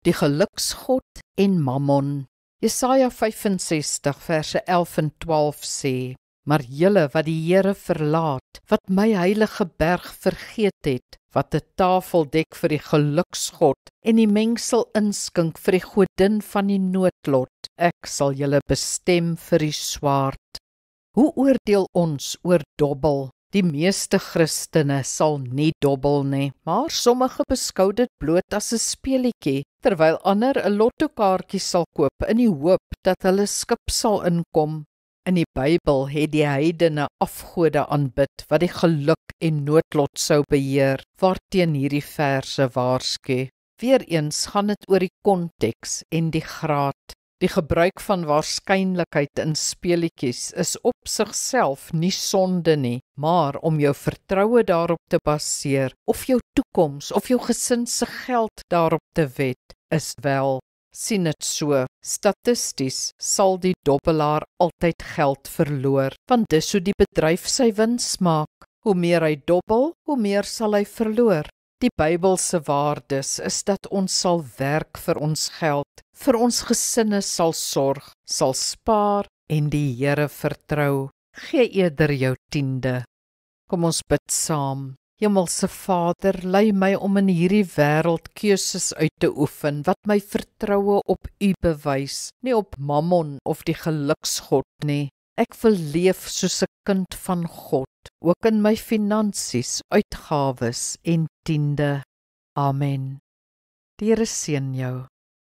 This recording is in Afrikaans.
die geluksgod en Mammon. Jesaja 65 verse 11 en 12 sê, maar julle wat die Here verlaat, wat my heilige berg vergeet het, wat 'n tafel dek vir die geluksgod en die mengsel inskink vir die godin van die noodlot, ek sal julle bestem vir die swaard. Hoe oordeel ons oor dobbel? Die meeste Christene sal nie dobbel nie, maar sommige beskou dit bloot as 'n speelietjie, terwyl ander 'n lottokaartjie sal koop in die hoop dat hulle skip sal inkom. In die Bybel het die heidene afgode aanbid wat die geluk en noodlot sou beheer, waarteen hierdie verse waarsku. Weereens gaan dit oor die konteks en die graad. Die gebruik van waarskynlikheid in speelietjies is op sigself nie sonde nie, maar om jou vertroue daarop te baseer, of jou toekoms of jou gesin se geld daarop te wet, is wel. Sien dit so, statisties sal die dobbelaar altyd geld verloor, want dis hoe die bedryf sy wins maak. Hoe meer hy dobbel, hoe meer sal hy verloor. Die Bybelse waardes is dat ons sal werk vir ons geld, vir ons gesinne sal sorg, sal spaar en die Here vertrou. Gee eerder jou 10de. Kom ons bid saam. Hemelse Vader, lei my om in hierdie wêreld keuses uit te oefen wat my vertroue op U bewys, nie op Mammon of die geluksgod nie. Ek wil leef soos 'n kind van God, ook in my finansies, uitgawes en 10de. Amen. Die Here seën jou.